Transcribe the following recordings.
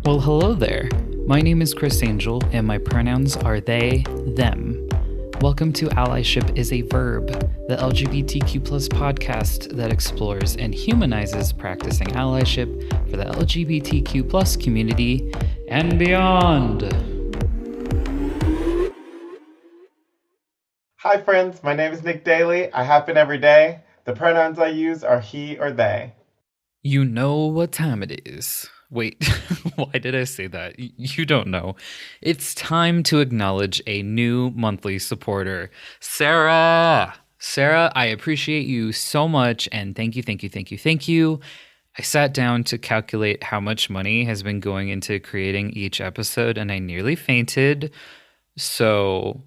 Well, hello there. My name is Chris Angel, and my pronouns are they, them. Welcome to Allyship is a Verb, the LGBTQ plus podcast that explores and humanizes practicing allyship for the LGBTQ plus community and beyond. Hi friends, my name is Nick Daly. I happen every day. The pronouns I use are he or they. You know what time it is. Wait, why did I say that? You don't know. It's time to acknowledge a new monthly supporter, Sarah. Sarah, I appreciate you so much, and thank you. I sat down to calculate how much money has been going into creating each episode, and I nearly fainted. So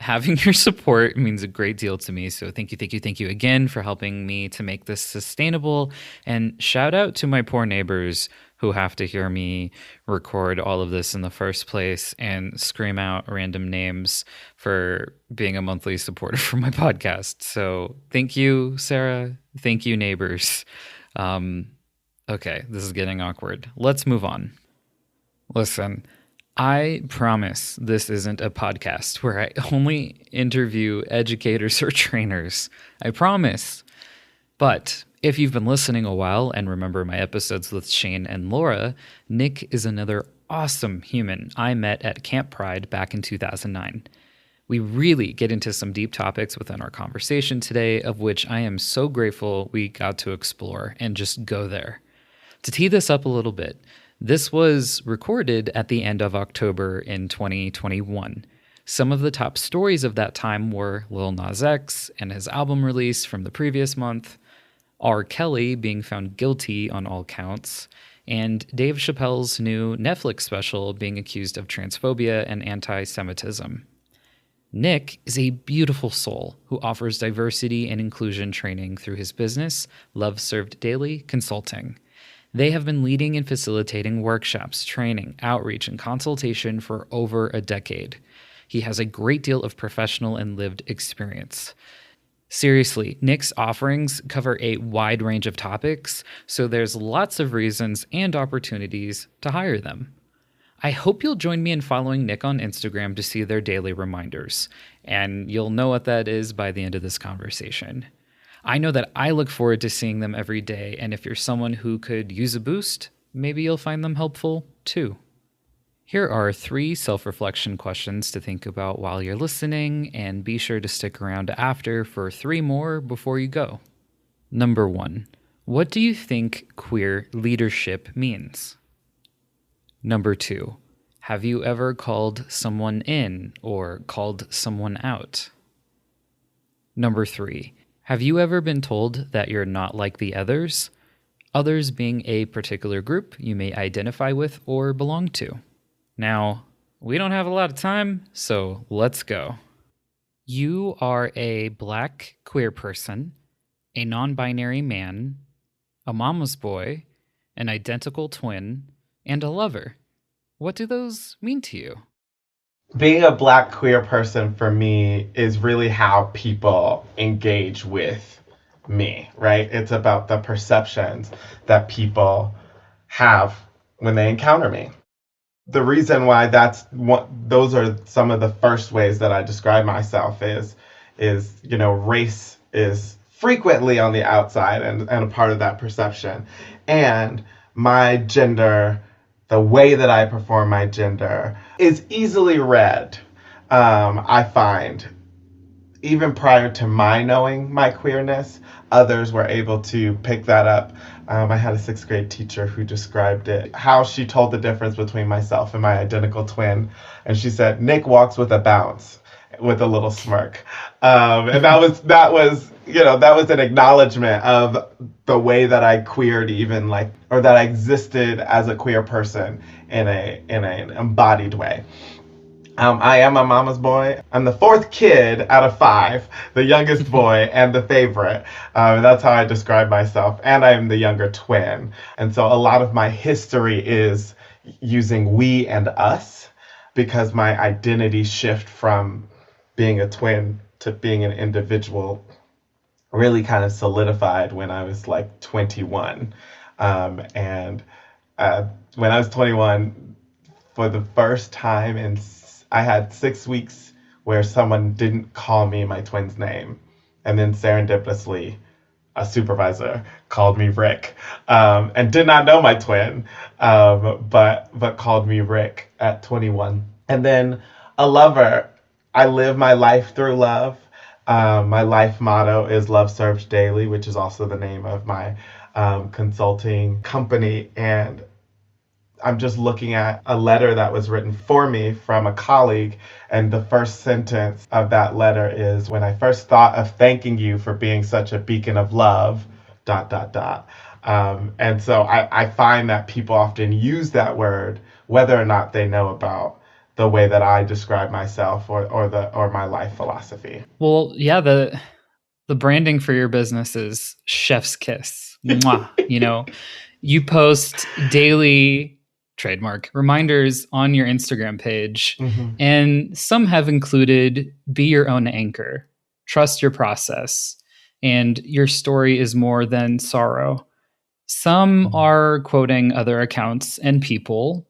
having your support means a great deal to me. So thank you again for helping me to make this sustainable. And shout out to my poor neighbors who have to hear me record all of this in the first place and scream out random names for being a monthly supporter for my podcast. So thank you, Sarah. Thank you, neighbors. Okay, this is getting awkward. Let's move on. Listen, I promise this isn't a podcast where I only interview educators or trainers. I promise. But if you've been listening a while and remember my episodes with Shane and Laura, Nick is another awesome human I met at Camp Pride back in 2009. We really get into some deep topics within our conversation today, of which I am so grateful we got to explore and just go there. To tee this up a little bit, this was recorded at the end of October in 2021. Some of the top stories of that time were Lil Nas X and his album release from the previous month, R. Kelly being found guilty on all counts, and Dave Chappelle's new Netflix special being accused of transphobia and anti-Semitism. Nick is a beautiful soul who offers diversity and inclusion training through his business, Love Served Daily Consulting. They have been leading and facilitating workshops, training, outreach, and consultation for over a decade. He has a great deal of professional and lived experience. Seriously, Nick's offerings cover a wide range of topics, so there's lots of reasons and opportunities to hire them. I hope you'll join me in following Nick on Instagram to see their daily reminders, and you'll know what that is by the end of this conversation. I know that I look forward to seeing them every day, and if you're someone who could use a boost, maybe you'll find them helpful too. Here are 3 self-reflection questions to think about while you're listening, and be sure to stick around after for 3 more before you go. Number 1, what do you think queer leadership means? Number 2, have you ever called someone in or called someone out? Number 3, have you ever been told that you're not like the others? Others being a particular group you may identify with or belong to. Now, we don't have a lot of time, so let's go. You are a Black queer person, a non-binary man, a mama's boy, an identical twin, and a lover. What do those mean to you? Being a Black queer person for me is really how people engage with me, right? It's about the perceptions that people have when they encounter me. The reason why those are some of the first ways that I describe myself is race is frequently on the outside and a part of that perception. And my gender, the way that I perform my gender, is easily read, I find. Even prior to my knowing my queerness, others were able to pick that up. I had a 6th grade teacher who described it, how she told the difference between myself and my identical twin. And she said, Nick walks with a bounce, with a little smirk. And that was an acknowledgement of the way that I queered or that I existed as a queer person in an embodied way. I am a mama's boy. I'm the 4th kid out of 5, the youngest boy and the favorite. That's how I describe myself. And I'm the younger twin. And so a lot of my history is using we and us, because my identity shift from being a twin to being an individual really kind of solidified when I was like 21. And when I was 21, for the first time I had 6 weeks where someone didn't call me my twin's name. And then serendipitously, a supervisor called me Rick, and did not know my twin, but called me Rick at 21. And then a lover. I live my life through love. My life motto is Love Served Daily, which is also the name of my consulting company. And I'm just looking at a letter that was written for me from a colleague. And the first sentence of that letter is, when I first thought of thanking you for being such a beacon of love, dot, dot, dot. And so I find that people often use that word, whether or not they know about the way that I describe myself or my life philosophy. Well, yeah, the branding for your business is chef's kiss. Mwah. You post daily trademark reminders on your Instagram page, and some have included be your own anchor, trust your process, and your story is more than sorrow. Some are quoting other accounts and people.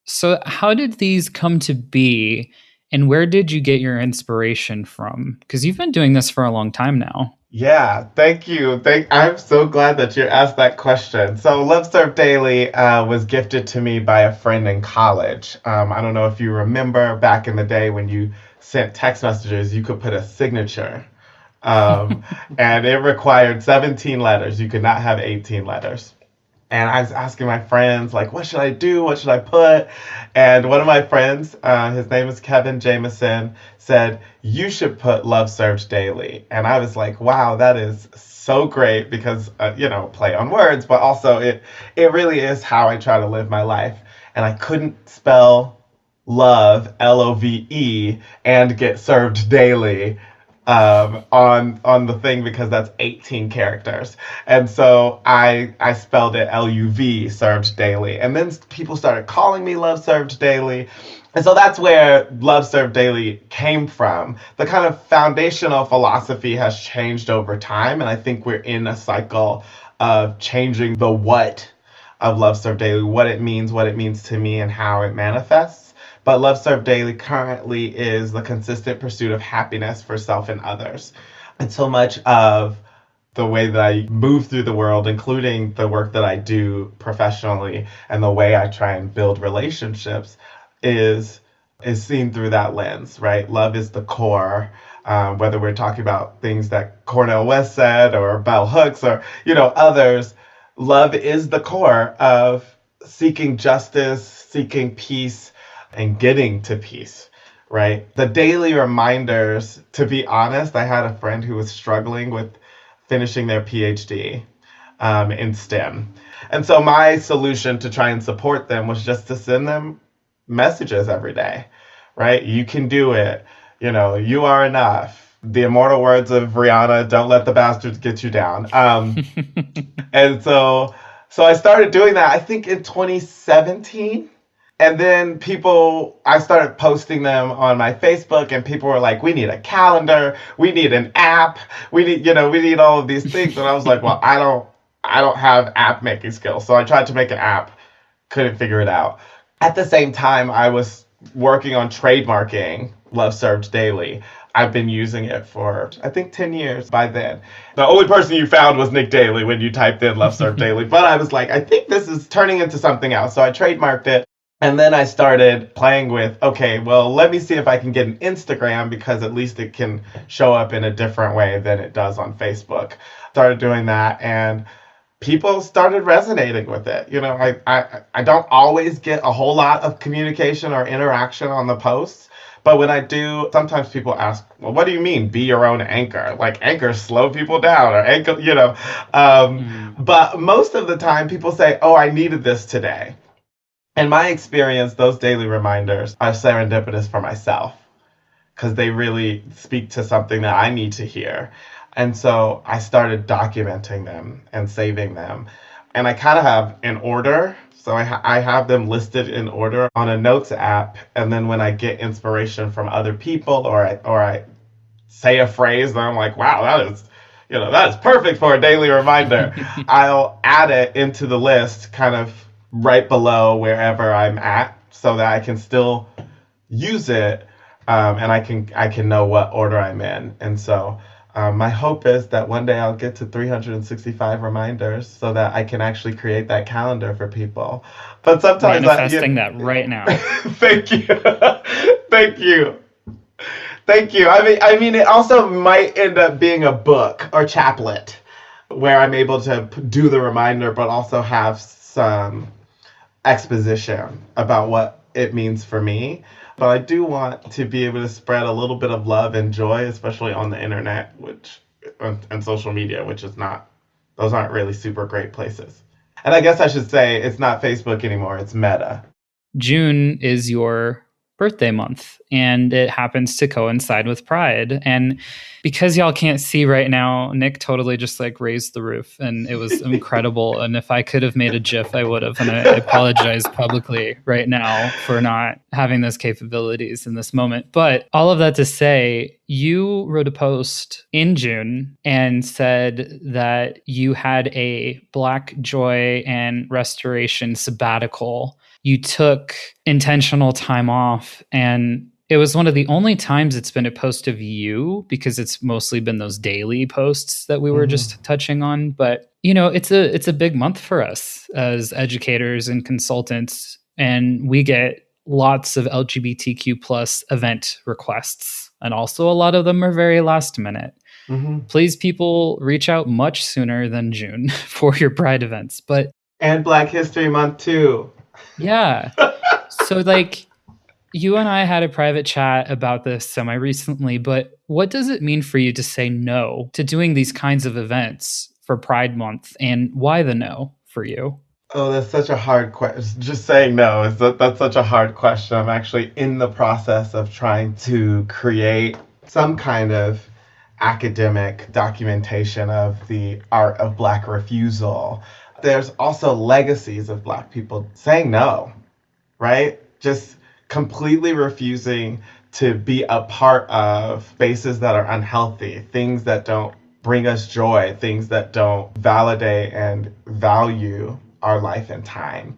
So, how did these come to be, and where did you get your inspiration from? Because you've been doing this for a long time now. Yeah, thank you. I'm so glad that you asked that question. So, Love Serve Daily was gifted to me by a friend in college. I don't know if you remember back in the day when you sent text messages, you could put a signature. And it required 17 letters. You could not have 18 letters. And I was asking my friends, like, what should I do? What should I put? And one of my friends, his name is Kevin Jameson, said, you should put Love Served Daily. And I was like, wow, that is so great because, play on words, but also it really is how I try to live my life. And I couldn't spell love, Love, and get served daily on the thing because that's 18 characters. And so I spelled it LUV, served daily. And then people started calling me Love Served Daily. And so that's where Love Served Daily came from. The kind of foundational philosophy has changed over time. And I think we're in a cycle of changing the what of Love Served Daily, what it means to me, and how it manifests. But Love Served Daily currently is the consistent pursuit of happiness for self and others. And so much of the way that I move through the world, including the work that I do professionally and the way I try and build relationships, is seen through that lens, right? Love is the core. Whether we're talking about things that Cornel West said or Bell Hooks or others, love is the core of seeking justice, seeking peace, and getting to peace, right? The daily reminders, to be honest, I had a friend who was struggling with finishing their PhD in STEM. And so my solution to try and support them was just to send them messages every day, right? You can do it. You are enough. The immortal words of Rihanna, don't let the bastards get you down. And so I started doing that, I think in 2017. And then I started posting them on my Facebook, and people were like, we need a calendar, we need an app, we need all of these things. And I was like, well, I don't have app making skills. So I tried to make an app, couldn't figure it out. At the same time, I was working on trademarking Love Served Daily. I've been using it for, I think, 10 years by then. The only person you found was Nick Daly when you typed in Love Served Daily. But I was like, I think this is turning into something else. So I trademarked it. And then I started playing with, okay, well, let me see if I can get an Instagram because at least it can show up in a different way than it does on Facebook. Started doing that, and people started resonating with it. I don't always get a whole lot of communication or interaction on the posts. But when I do, sometimes people ask, well, what do you mean, be your own anchor? Like, anchors slow people down, or anchor, But most of the time, people say, oh, I needed this today. In my experience, those daily reminders are serendipitous for myself because they really speak to something that I need to hear. And so I started documenting them and saving them. And I kind of have an order. So I have them listed in order on a notes app. And then when I get inspiration from other people or I say a phrase that I'm like, wow, that is perfect for a daily reminder, I'll add it into the list kind of right below wherever I'm at so that I can still use it, and I can know what order I'm in. And so my hope is that one day I'll get to 365 reminders so that I can actually create that calendar for people. But sometimes Manifesting that right now. thank you, thank you. Thank you. I mean, it also might end up being a book or chaplet where I'm able to do the reminder, but also have some exposition about what it means for me. But I do want to be able to spread a little bit of love and joy, especially on the internet, which and social media, which is not, those aren't really super great places. And I guess I should say it's not Facebook anymore, it's Meta. June is your birthday month, and it happens to coincide with Pride. And because y'all can't see right now, Nick totally just like raised the roof, and it was incredible. And if I could have made a GIF, I would have. And I apologize publicly right now for not having those capabilities in this moment. But all of that to say, you wrote a post in June and said that you had a Black joy and restoration sabbatical. You took intentional time off, and it was one of the only times it's been a post of you, because it's mostly been those daily posts that we were Mhm. just touching on. But it's a big month for us as educators and consultants, and we get lots of LGBTQ plus event requests, and also a lot of them are very last minute. Mhm. Please, people, reach out much sooner than June for your Pride events. But And Black History Month too. yeah, so like, you and I had a private chat about this semi recently, but what does it mean for you to say no to doing these kinds of events for Pride Month, and why the no for you? Oh, that's such a hard question. Just saying no that's such a hard question. I'm actually in the process of trying to create some kind of academic documentation of the art of Black refusal. There's also legacies of Black people saying no, right? Just completely refusing to be a part of spaces that are unhealthy, things that don't bring us joy, things that don't validate and value our life and time.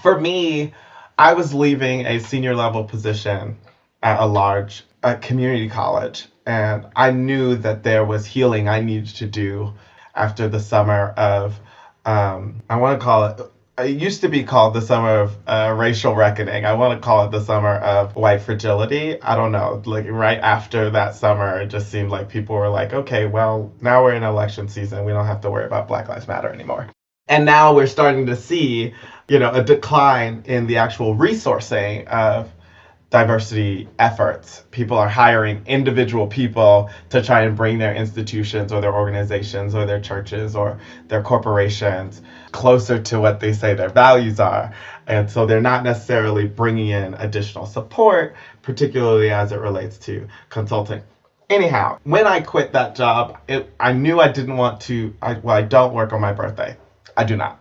For me, I was leaving a senior level position at a large community college, and I knew that there was healing I needed to do after the summer of, I want to call it, it used to be called the summer of racial reckoning. I want to call it the summer of white fragility. I don't know. Like right after that summer, it just seemed like people were like, okay, well, now we're in election season. We don't have to worry about Black Lives Matter anymore. And now we're starting to see, a decline in the actual resourcing of diversity efforts. People are hiring individual people to try and bring their institutions or their organizations or their churches or their corporations closer to what they say their values are. And so they're not necessarily bringing in additional support, particularly as it relates to consulting. Anyhow, when I quit that job, I knew I didn't want to. I don't work on my birthday. I do not.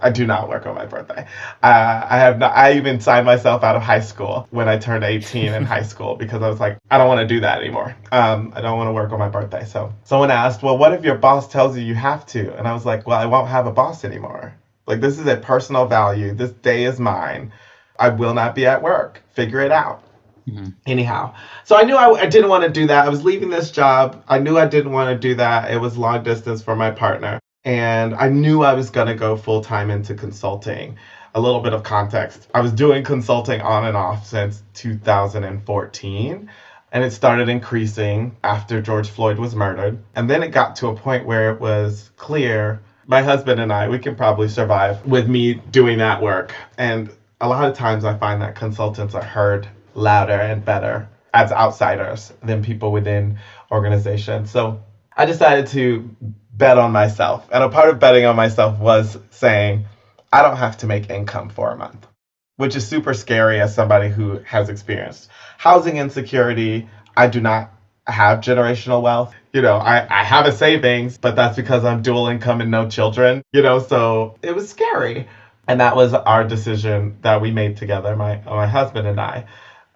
I do not work on my birthday. I have not. I even signed myself out of high school when I turned 18 in high school because I was like, I don't want to do that anymore. I don't want to work on my birthday. So someone asked, well, what if your boss tells you you have to? And I was like, well, I won't have a boss anymore. Like, this is a personal value. This day is mine. I will not be at work. Figure it out. Mhm. Anyhow, so I knew I didn't want to do that. I was leaving this job. I knew I didn't want to do that. It was long distance for my partner. And I knew I was going to go full time into consulting. A little bit of context: I was doing consulting on and off since 2014. And it started increasing after George Floyd was murdered. And then it got to a point where it was clear my husband and I, we can probably survive with me doing that work. And a lot of times I find that consultants are heard louder and better as outsiders than people within organizations. So I decided to bet on myself. And a part of betting on myself was saying, I don't have to make income for a month, which is super scary as somebody who has experienced housing insecurity. I do not have generational wealth. I have a savings, but that's because I'm dual income and no children, so it was scary. And that was our decision that we made together, my husband and I.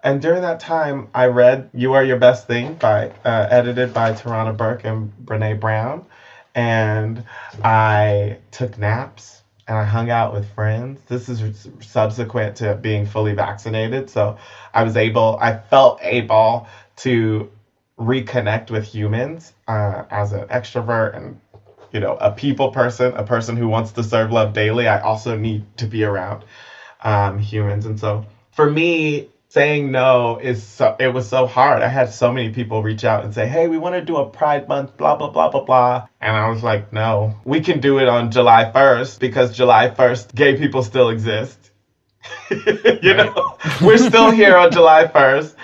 And during that time, I read You Are Your Best Thing, edited by Tarana Burke and Brene Brown. And I took naps. and I hung out with friends. This is subsequent to being fully vaccinated. So I felt able to reconnect with humans as an extrovert and, a people person, a person who wants to serve love daily. I also need to be around humans. And so for me, saying no it was so hard. I had so many people reach out and say, "Hey, we want to do a Pride Month, blah blah blah blah blah," and I was like, "No, we can do it on July 1st because July 1st, gay people still exist. Right. We're still here on July 1st."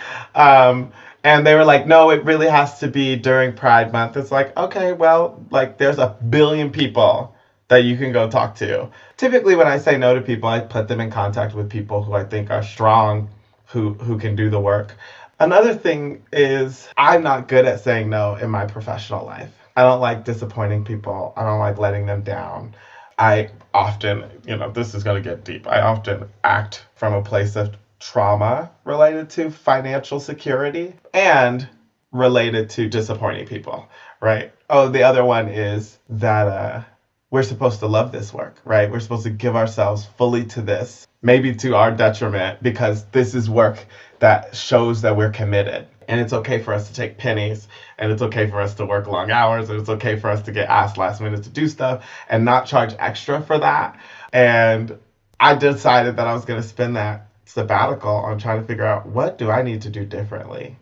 And they were like, "No, it really has to be during Pride Month." It's like, okay, well, like there's a billion people that you can go talk to. Typically, when I say no to people, I put them in contact with people who I think are strong, who can do the work. Another thing is I'm not good at saying no in my professional life. I don't like disappointing people. I don't like letting them down. I often, this is going to get deep. I often act from a place of trauma related to financial security and related to disappointing people, right? Oh, the other one is that we're supposed to love this work, right? We're supposed to give ourselves fully to this, maybe to our detriment, because this is work that shows that we're committed. And it's okay for us to take pennies, and it's okay for us to work long hours, and it's okay for us to get asked last minute to do stuff and not charge extra for that. And I decided that I was going to spend that sabbatical on trying to figure out what do I need to do differently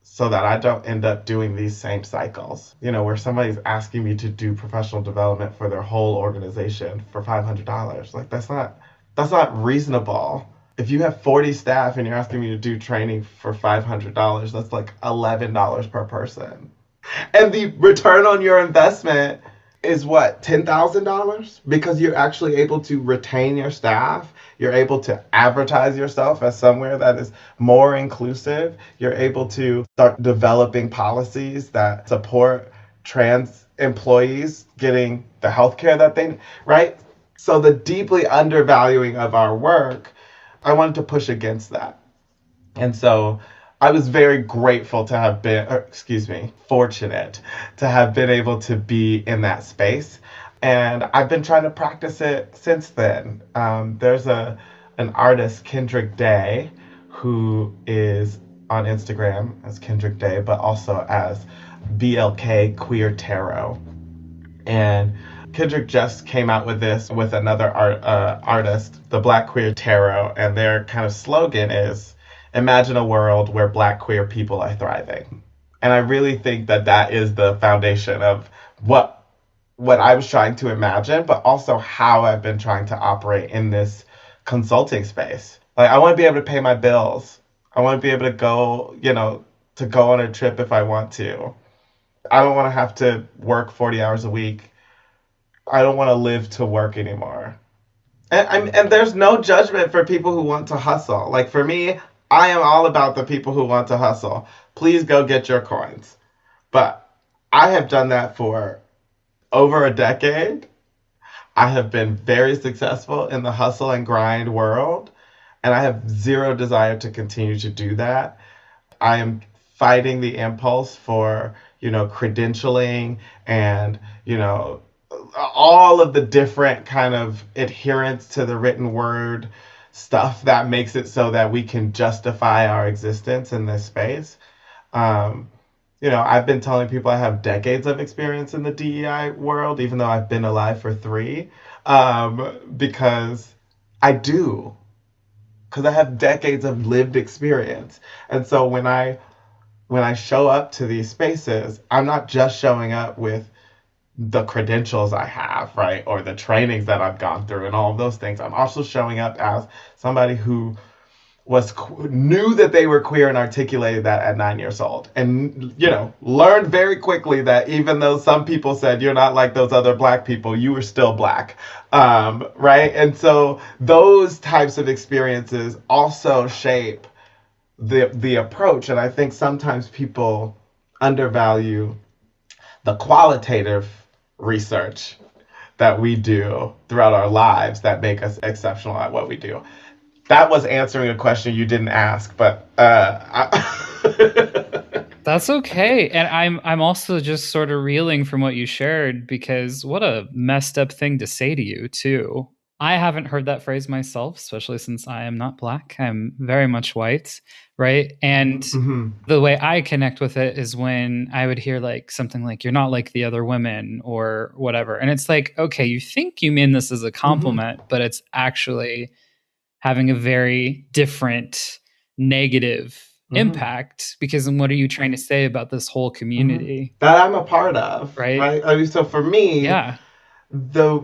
so that I don't end up doing these same cycles, where somebody's asking me to do professional development for their whole organization for $500. Like that's not reasonable. If you have 40 staff and you're asking me to do training for $500, that's like $11 per person. And the return on your investment is what, $10,000? Because you're actually able to retain your staff. You're able to advertise yourself as somewhere that is more inclusive. You're able to start developing policies that support trans employees getting the healthcare that they need, right? So the deeply undervaluing of our work, I wanted to push against that. And so I was very grateful to have been, or excuse me, fortunate to have been able to be in that space. And I've been trying to practice it since then. There's an artist, Kendrick Day, who is on Instagram as Kendrick Day, but also as BLK Queer Tarot. And Kendrick just came out with this with another artist, the Black Queer Tarot, and their kind of slogan is imagine a world where Black queer people are thriving. And I really think that that is the foundation of what I was trying to imagine, but also how I've been trying to operate in this consulting space. Like I want to be able to pay my bills. I want to be able to go, to go on a trip if I want to. I don't want to have to work 40 hours a week. I don't want to live to work anymore. And there's no judgment for people who want to hustle. Like for me, I am all about the people who want to hustle. Please go get your coins. But I have done that for over a decade. I have been very successful in the hustle and grind world, and I have zero desire to continue to do that. I am fighting the impulse for, credentialing and, all of the different kind of adherence to the written word stuff that makes it so that we can justify our existence in this space. I've been telling people I have decades of experience in the DEI world, even though I've been alive for 3, because I do, because I have decades of lived experience. And so when I show up to these spaces, I'm not just showing up with the credentials I have, right? Or the trainings that I've gone through and all of those things. I'm also showing up as somebody who knew that they were queer and articulated that at 9 years old. And, learned very quickly that even though some people said you're not like those other Black people, you were still Black, right? And so those types of experiences also shape the approach. And I think sometimes people undervalue the qualitative research that we do throughout our lives that make us exceptional at what we do. That was answering a question you didn't ask, but That's okay. And I'm also just sort of reeling from what you shared because what a messed up thing to say to you, too. I haven't heard that phrase myself, especially since I am not black. I'm very much white, right? And Hmm. the way I connect with it is when I would hear like something like you're not like the other women or whatever. And it's like, okay, you think you mean this as a Hmm. compliment, but it's actually having a very different negative Hmm. impact because then what are you trying to say about this whole Hmm. community, That I'm a part of, right? right? I mean, so for me, Yeah. the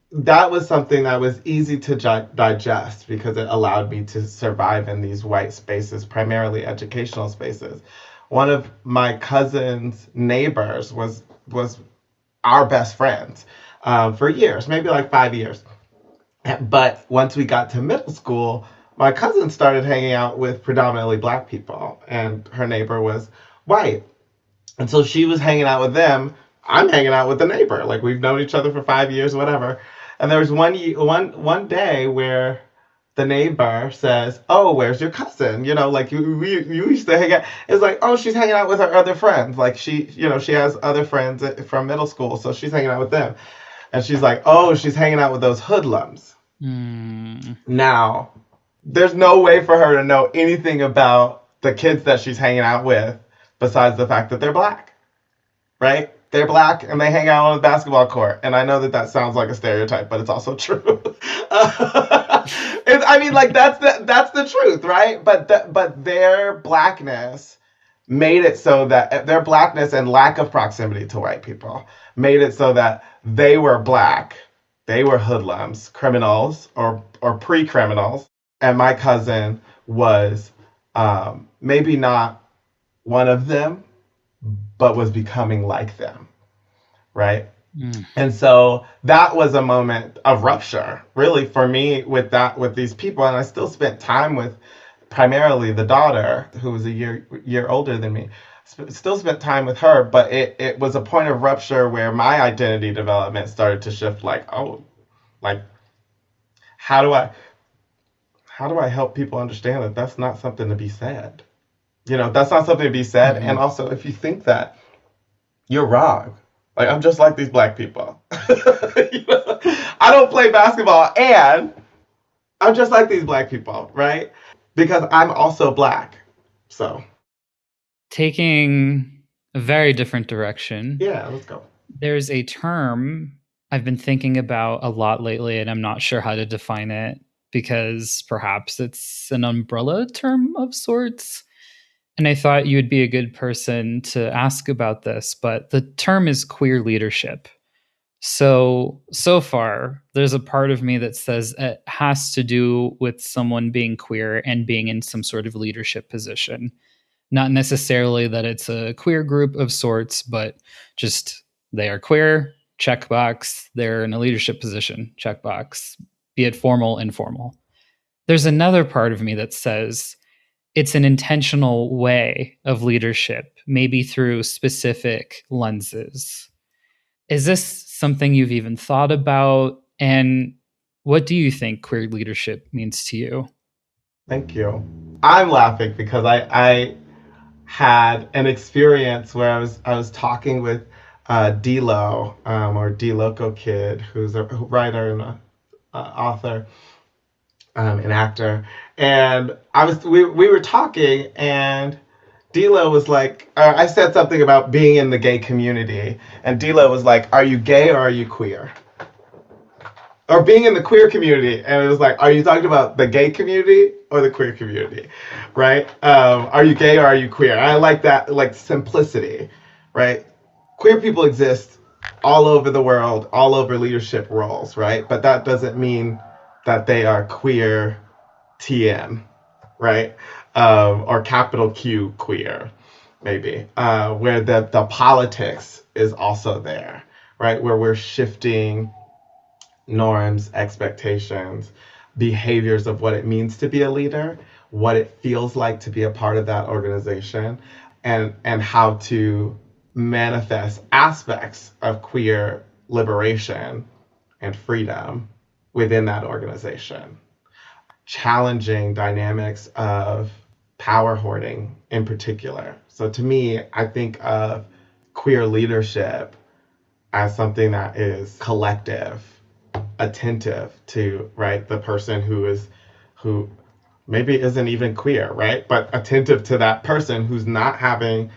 that was something that was easy to digest because it allowed me to survive in these white spaces, primarily educational spaces. One of my cousin's neighbors was our best friends for years, maybe like 5 years. But once we got to middle school, my cousin started hanging out with predominantly black people, and her neighbor was white. And so she was hanging out with them. I'm hanging out with the neighbor. Like we've known each other for 5 years, whatever. And there was one day where the neighbor says, "Oh, where's your cousin? You know, like you used to hang out." It's like, "Oh, she's hanging out with her other friends. Like she has other friends from middle school, so she's hanging out with them." And she's like, "Oh, she's hanging out with those hoodlums." Mm. Now, there's no way for her to know anything about the kids that she's hanging out with besides the fact that they're black, right? They're black and they hang out on the basketball court. And I know that that sounds like a stereotype, but it's also true. I mean, like that's the truth, right? But their blackness made it so that their blackness and lack of proximity to white people made it so that they were black, they were hoodlums, criminals or pre-criminals, and my cousin was maybe not one of them, but was becoming like them, right? Mm. And so that was a moment of rupture, really, for me with these people. And I still spent time with primarily the daughter, who was a year older than me. Still spent time with her, but it was a point of rupture where my identity development started to shift. Like, oh, like how do I help people understand that that's not something to be said? You know, that's not something to be said. And Mhm. also, if you think that, you're wrong. Like I'm just like these black people. You know? I don't play basketball, and I'm just like these black people, right? Because I'm also black. So Taking a very different direction, yeah, let's go. there's a term I've been thinking about a lot lately, and I'm not sure how to define it because perhaps it's an umbrella term of sorts. And I thought you would be a good person to ask about this, but the term is queer leadership. So far, there's a part of me that says it has to do with someone being queer and being in some sort of leadership position. Not necessarily that it's a queer group of sorts, but just they are queer, checkbox. They're in a leadership position, checkbox, be it formal, informal. There's another part of me that says it's an intentional way of leadership, maybe through specific lenses. Is this something you've even thought about? And what do you think queer leadership means to you? Thank you. I'm laughing because I had an experience where I was talking with D-Lo, or D-Loco Kid, who's a writer and a author, an actor, and we were talking, and D'Lo was like, I said something about being in the gay community, and D'Lo was like, "Are you gay or are you queer?" Or being in the queer community, and it was like, "Are you talking about the gay community or the queer community?" Right? Are you gay or are you queer? I like that, like simplicity, right? Queer people exist all over the world, all over leadership roles, right? But that doesn't mean that they are queer TM, right? Or capital Q queer, maybe, where the politics is also there, right? Where we're shifting norms, expectations, behaviors of what it means to be a leader, what it feels like to be a part of that organization, and how to manifest aspects of queer liberation and freedom within that organization. Challenging dynamics of power hoarding in particular. So to me, I think of queer leadership as something that is collective, attentive to, right, the person who maybe isn't even queer, right? But attentive to that person who's not having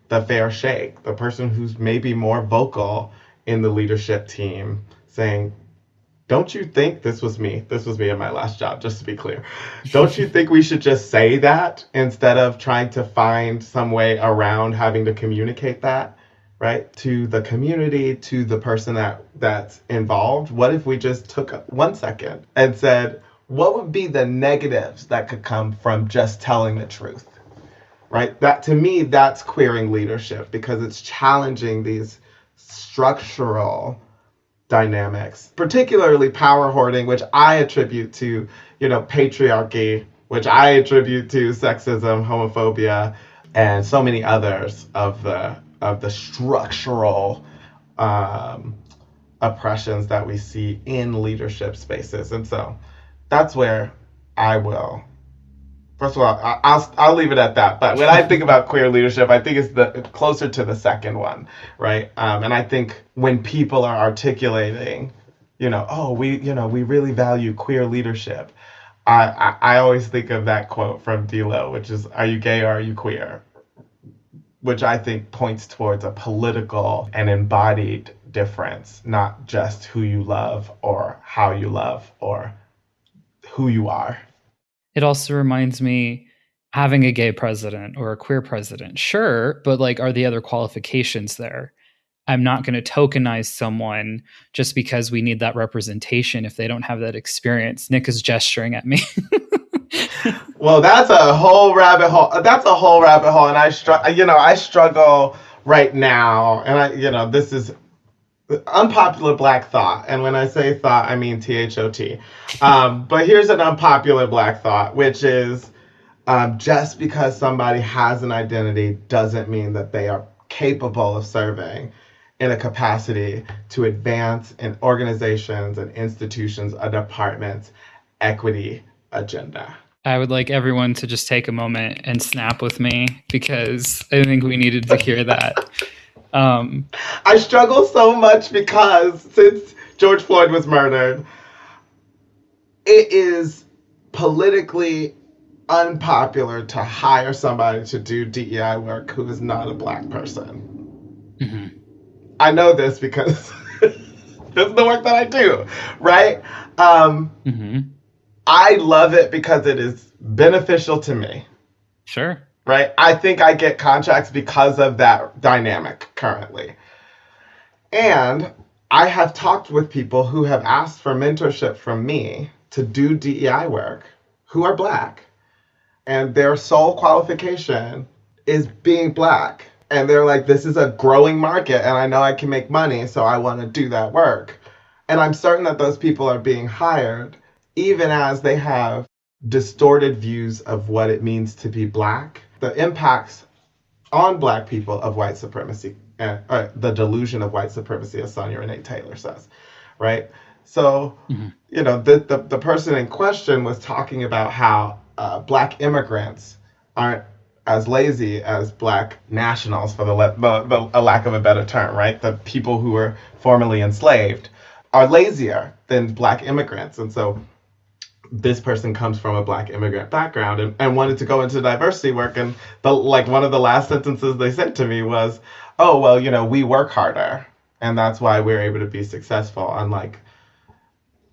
the fair shake, the person who's maybe more vocal in the leadership team saying, don't you think this was me? This was me in my last job, just to be clear. Don't you think we should just say that instead of trying to find some way around having to communicate that, right? To the community, to the person that's involved? What if we just took 1 second and said, what would be the negatives that could come from just telling the truth? Right? That to me, that's queering leadership because it's challenging these structural dynamics, particularly power hoarding, which I attribute to, patriarchy, which I attribute to sexism, homophobia, and so many others of the structural oppressions that we see in leadership spaces. And so that's where I will. First of all, I'll leave it at that. But when I think about queer leadership, I think it's closer to the second one, right? And I think when people are articulating, we really value queer leadership. I always think of that quote from D-Lo, which is, "Are you gay or are you queer?" Which I think points towards a political and embodied difference, not just who you love or how you love or who you are. It also reminds me, having a gay president or a queer president, sure, but like, are the other qualifications there? I'm not going to tokenize someone just because we need that representation if they don't have that experience. Nick is gesturing at me. Well, that's a whole rabbit hole. And I struggle right now. And this is unpopular Black thought. And when I say thought, I mean THOT. But here's an unpopular Black thought, which is just because somebody has an identity doesn't mean that they are capable of serving in a capacity to advance in organizations and institutions, a department's equity agenda. I would like everyone to just take a moment and snap with me because I think we needed to hear that. I struggle so much because since George Floyd was murdered, it is politically unpopular to hire somebody to do DEI work who is not a Black person. Mm-hmm. I know this because this is the work that I do, right? Mm-hmm. I love it because it is beneficial to me. Sure. Right? I think I get contracts because of that dynamic currently. And I have talked with people who have asked for mentorship from me to do DEI work who are Black. And their sole qualification is being Black. And they're like, this is a growing market and I know I can make money, so I want to do that work. And I'm certain that those people are being hired even as they have distorted views of what it means to be Black. The impacts on Black people of white supremacy, the delusion of white supremacy, as Sonia Renee Taylor says, right? So, the person in question was talking about how Black immigrants aren't as lazy as Black nationals, for the lack of a better term, right? The people who were formerly enslaved are lazier than Black immigrants. And so this person comes from a Black immigrant background and wanted to go into diversity work. And one of the last sentences they said to me was, oh, well, we work harder and that's why we're able to be successful, unlike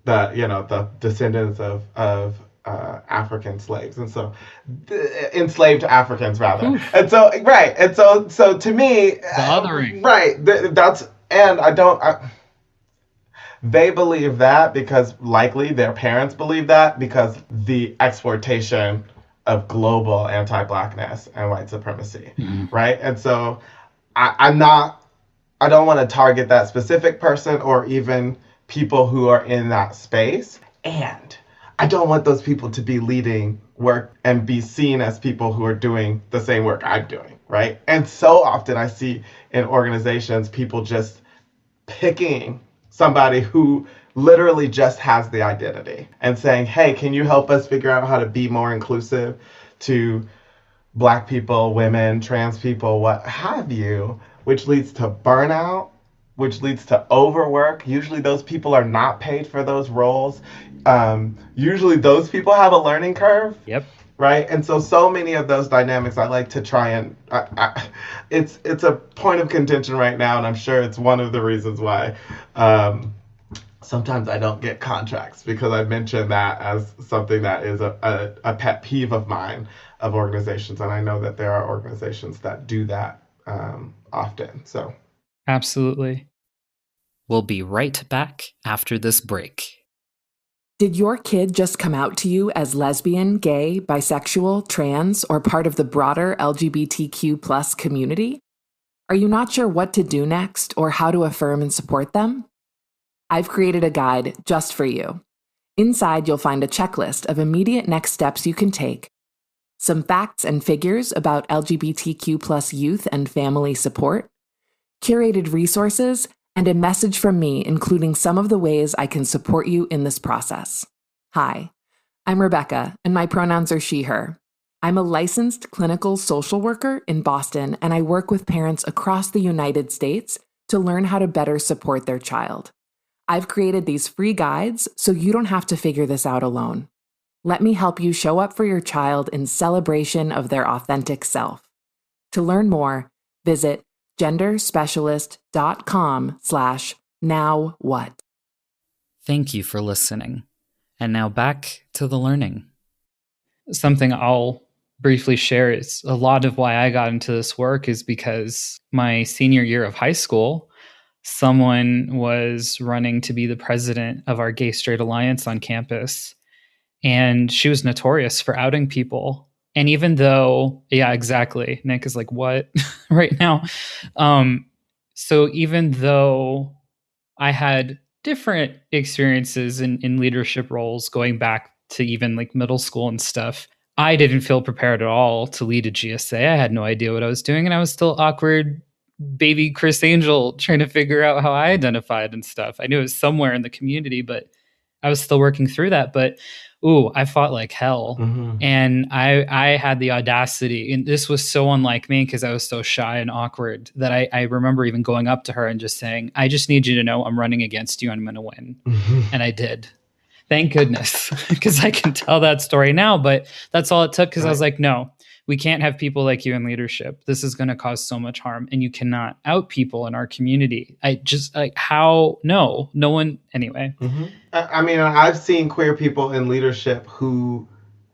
the descendants of African slaves. And so enslaved Africans rather. Oof. And so, right. And so to me, bothering. Right. They believe that because likely their parents believe that because the exploitation of global anti-Blackness and white supremacy, right? And so I don't want to target that specific person or even people who are in that space. And I don't want those people to be leading work and be seen as people who are doing the same work I'm doing, right? And so often I see in organizations people just picking somebody who literally just has the identity and saying, hey, can you help us figure out how to be more inclusive, to Black people, women, trans people, what have you, which leads to burnout, which leads to overwork. Usually, those people are not paid for those roles. Usually, those people have a learning curve, Yep. right? And so many of those dynamics, I like to try and it's a point of contention right now, and I'm sure it's one of the reasons why. Sometimes I don't get contracts because I mentioned that as something that is a pet peeve of mine of organizations. And I know that there are organizations that do that often. So, Absolutely. We'll be right back after this break. Did your kid just come out to you as lesbian, gay, bisexual, trans, or part of the broader LGBTQ plus community? Are you not sure what to do next or how to affirm and support them? I've created a guide just for you. Inside, you'll find a checklist of immediate next steps you can take, some facts and figures about LGBTQ plus youth and family support, curated resources, and a message from me including some of the ways I can support you in this process. Hi, I'm Rebecca, and my pronouns are she, her. I'm a licensed clinical social worker in Boston, and I work with parents across the United States to learn how to better support their child. I've created these free guides so you don't have to figure this out alone. Let me help you show up for your child in celebration of their authentic self. To learn more, visit genderspecialist.com/nowwhat. Thank you for listening. And now back to the learning. Something I'll briefly share is a lot of why I got into this work is because my senior year of high school, someone was running to be the president of our Gay Straight Alliance on campus. And she was notorious for outing people. And even though, yeah, exactly. Nick is like, what right now? So even though I had different experiences in leadership roles going back to even like middle school and stuff, I didn't feel prepared at all to lead a GSA. I had no idea what I was doing. And I was still awkward baby Chris Angel trying to figure out how I identified and stuff. I knew it was somewhere in the community, but I was still working through that. But I fought like hell. mm-hmm. And I had the audacity, and this was so unlike me because I was so shy and awkward that I remember even going up to her and just saying, I just need you to know I'm running against you and I'm going to win. Mm-hmm. And I did. Thank goodness, because I can tell that story now, but that's all it took because I was like, no, we can't have people like you in leadership. This is going to cause so much harm, and you cannot out people in our community. I just like how no one anyway. Mm-hmm. I mean, I've seen queer people in leadership who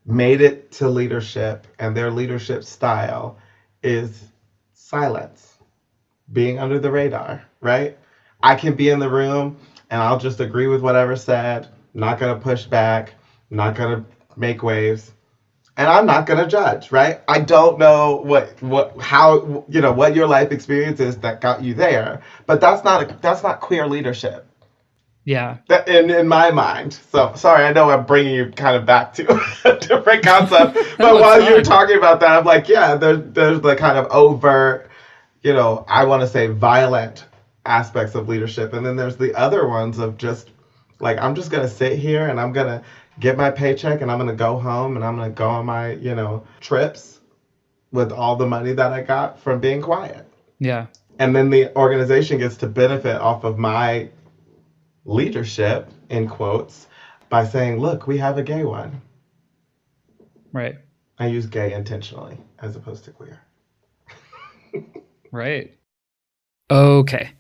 made it to leadership, and their leadership style is silence, being under the radar, right? I can be in the room and I'll just agree with whatever said, not going to push back, not going to make waves. And I'm not going to judge, right? I don't know how what your life experience is that got you there, but that's not queer leadership. Yeah. In my mind. So sorry, I know I'm bringing you kind of back to a different concept, but while you're talking about that, I'm like, yeah, there's the kind of overt, I want to say violent aspects of leadership, and then there's the other ones of just like, I'm just gonna sit here and I'm gonna get my paycheck and I'm gonna go home and I'm gonna go on my, trips with all the money that I got from being quiet. Yeah. And then the organization gets to benefit off of my leadership, in quotes, by saying, look, we have a gay one. Right. I use gay intentionally as opposed to queer. Right. Okay.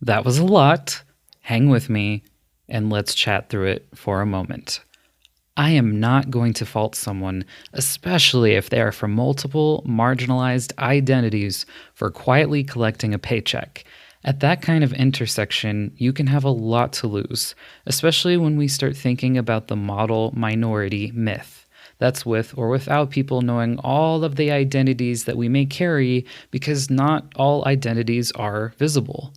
That was a lot. Hang with me and let's chat through it for a moment. I am not going to fault someone, especially if they are from multiple marginalized identities, for quietly collecting a paycheck. At that kind of intersection, you can have a lot to lose, especially when we start thinking about the model minority myth. That's with or without people knowing all of the identities that we may carry, because not all identities are visible.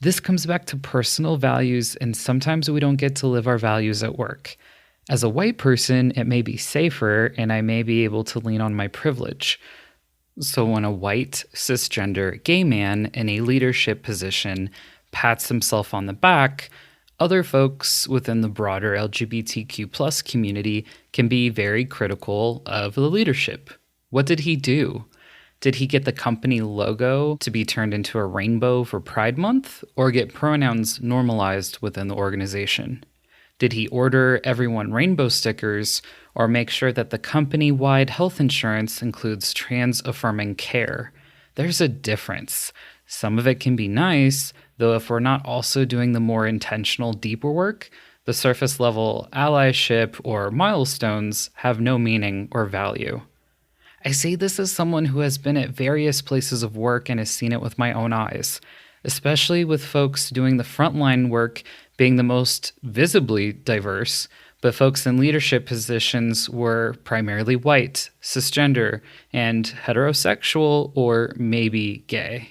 This comes back to personal values, and sometimes we don't get to live our values at work. As a white person, it may be safer, and I may be able to lean on my privilege. So when a white, cisgender, gay man in a leadership position pats himself on the back, other folks within the broader LGBTQ plus community can be very critical of the leadership. What did he do? Did he get the company logo to be turned into a rainbow for Pride Month, or get pronouns normalized within the organization? Did he order everyone rainbow stickers, or make sure that the company-wide health insurance includes trans-affirming care? There's a difference. Some of it can be nice, though if we're not also doing the more intentional, deeper work, the surface-level allyship or milestones have no meaning or value. I say this as someone who has been at various places of work and has seen it with my own eyes, especially with folks doing the frontline work being the most visibly diverse, but folks in leadership positions were primarily white, cisgender, and heterosexual or maybe gay.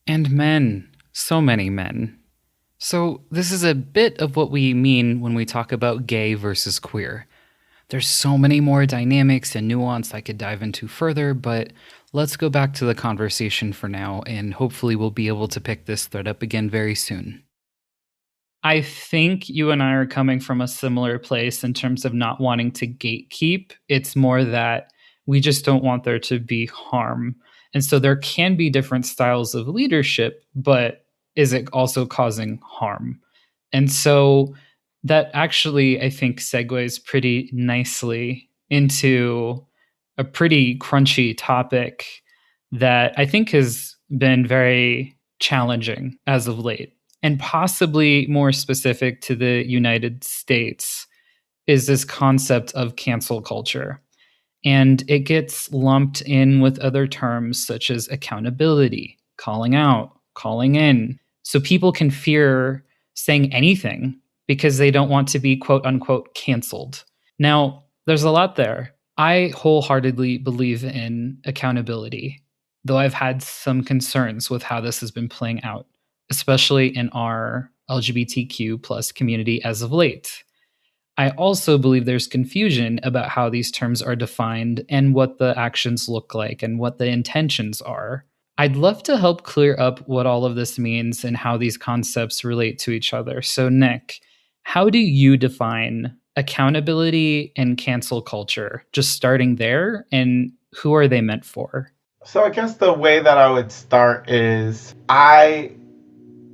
And men, so many men. So this is a bit of what we mean when we talk about gay versus queer. There's so many more dynamics and nuance I could dive into further, but let's go back to the conversation for now, and hopefully we'll be able to pick this thread up again very soon. I think you and I are coming from a similar place in terms of not wanting to gatekeep. It's more that we just don't want there to be harm. And so there can be different styles of leadership, but is it also causing harm? And so that actually, I think, segues pretty nicely into a pretty crunchy topic that I think has been very challenging as of late, and possibly more specific to the United States, is this concept of cancel culture. And it gets lumped in with other terms such as accountability, calling out, calling in. So people can fear saying anything because they don't want to be quote unquote canceled. Now, there's a lot there. I wholeheartedly believe in accountability, though I've had some concerns with how this has been playing out, especially in our LGBTQ plus community as of late. I also believe there's confusion about how these terms are defined and what the actions look like and what the intentions are. I'd love to help clear up what all of this means and how these concepts relate to each other. So, Nick, how do you define accountability and cancel culture? Just starting there, and who are they meant for? So I guess the way that I would start is I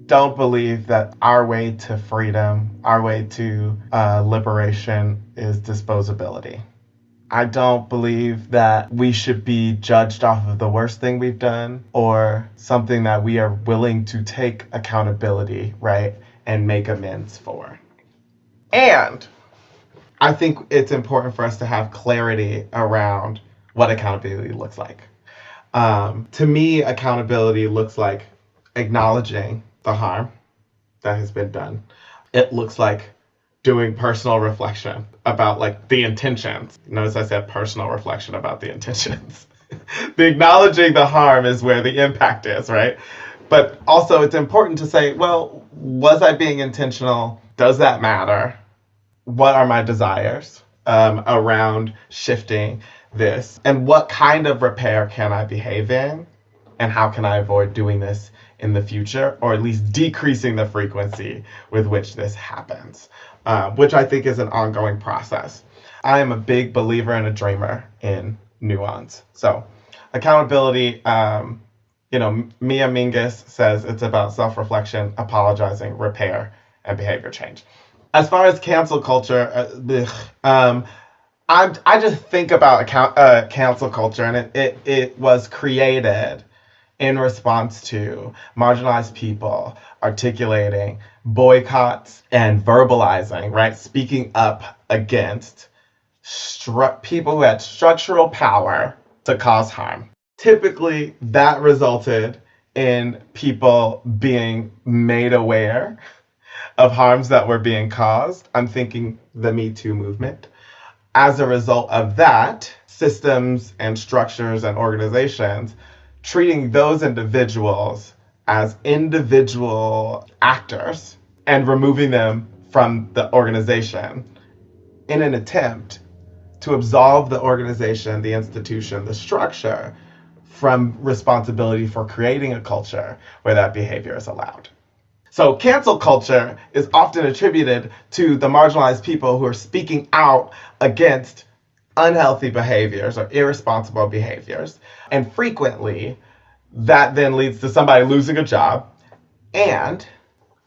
don't believe that our way to freedom, our way to liberation is disposability. I don't believe that we should be judged off of the worst thing we've done or something that we are willing to take accountability, right, and make amends for. And I think it's important for us to have clarity around what accountability looks like. To me, accountability looks like acknowledging the harm that has been done. It looks like doing personal reflection about like the intentions. Notice I said personal reflection about the intentions. The acknowledging the harm is where the impact is, right? But also it's important to say, well, was I being intentional? Does that matter? What are my desires around shifting this? And what kind of repair can I behave in? And how can I avoid doing this in the future, or at least decreasing the frequency with which this happens, which I think is an ongoing process. I am a big believer and a dreamer in nuance. So accountability, Mia Mingus says it's about self-reflection, apologizing, repair, and behavior change. As far as cancel culture, I just think about cancel culture, and it was created in response to marginalized people articulating boycotts and verbalizing, right? Speaking up against people who had structural power to cause harm. Typically, that resulted in people being made aware of harms that were being caused. I'm thinking the Me Too movement. As a result of that, systems and structures and organizations treating those individuals as individual actors and removing them from the organization in an attempt to absolve the organization, the institution, the structure from responsibility for creating a culture where that behavior is allowed. So cancel culture is often attributed to the marginalized people who are speaking out against unhealthy behaviors or irresponsible behaviors. And frequently, that then leads to somebody losing a job. And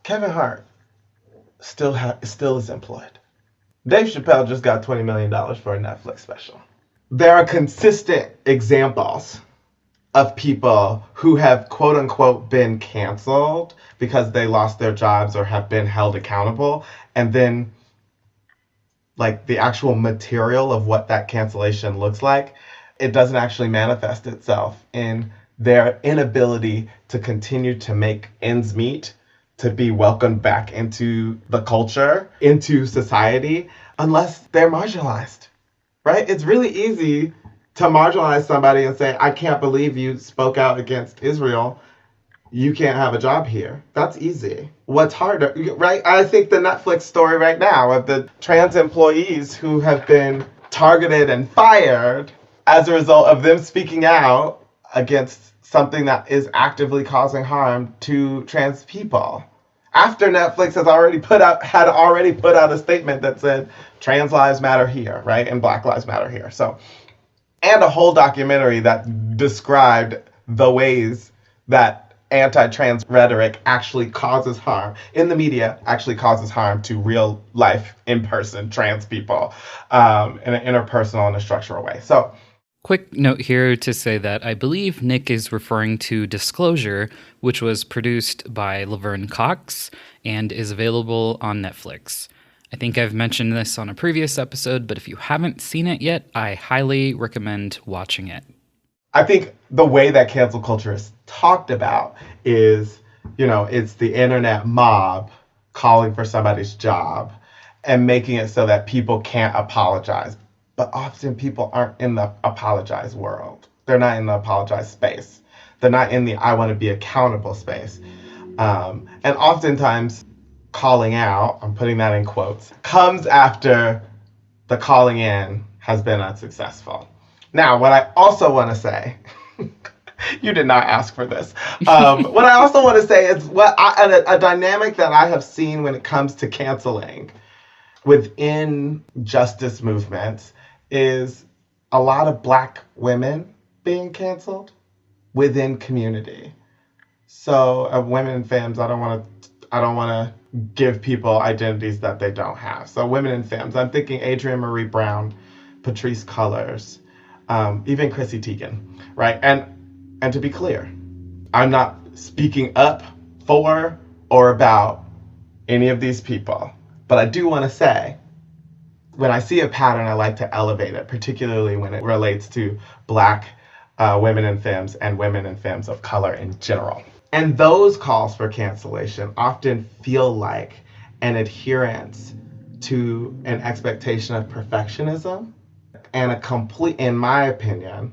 Kevin Hart still is employed. Dave Chappelle just got $20 million for a Netflix special. There are consistent examples of people who have quote unquote been canceled because they lost their jobs or have been held accountable. And then like the actual material of what that cancellation looks like, it doesn't actually manifest itself in their inability to continue to make ends meet, to be welcomed back into the culture, into society, unless they're marginalized, right? It's really easy to marginalize somebody and say, I can't believe you spoke out against Israel. You can't have a job here. That's easy. What's harder, right? I think the Netflix story right now of the trans employees who have been targeted and fired as a result of them speaking out against something that is actively causing harm to trans people. After Netflix had already put out a statement that said trans lives matter here, right? And Black lives matter here. So, and a whole documentary that described the ways that anti-trans rhetoric actually causes harm in the media, actually causes harm to real life, in-person trans people in an interpersonal and a structural way. So, quick note here to say that I believe Nick is referring to Disclosure, which was produced by Laverne Cox and is available on Netflix. I think I've mentioned this on a previous episode, but if you haven't seen it yet, I highly recommend watching it. I think the way that cancel culture is talked about is, it's the internet mob calling for somebody's job and making it so that people can't apologize. But often people aren't in the apologize world. They're not in the apologize space. They're not in the I want to be accountable space. And oftentimes calling out, I'm putting that in quotes, comes after the calling in has been unsuccessful. Now, what I also want to say, you did not ask for this. What I also want to say is a dynamic that I have seen when it comes to canceling within justice movements is a lot of Black women being canceled within community. So women and femmes, I don't want to give people identities that they don't have. So women and femmes, I'm thinking Adrienne Marie Brown, Patrisse Cullors, even Chrissy Teigen, right? And to be clear, I'm not speaking up for or about any of these people, but I do want to say, when I see a pattern, I like to elevate it, particularly when it relates to Black women and femmes and women and femmes of color in general. And those calls for cancellation often feel like an adherence to an expectation of perfectionism and in my opinion,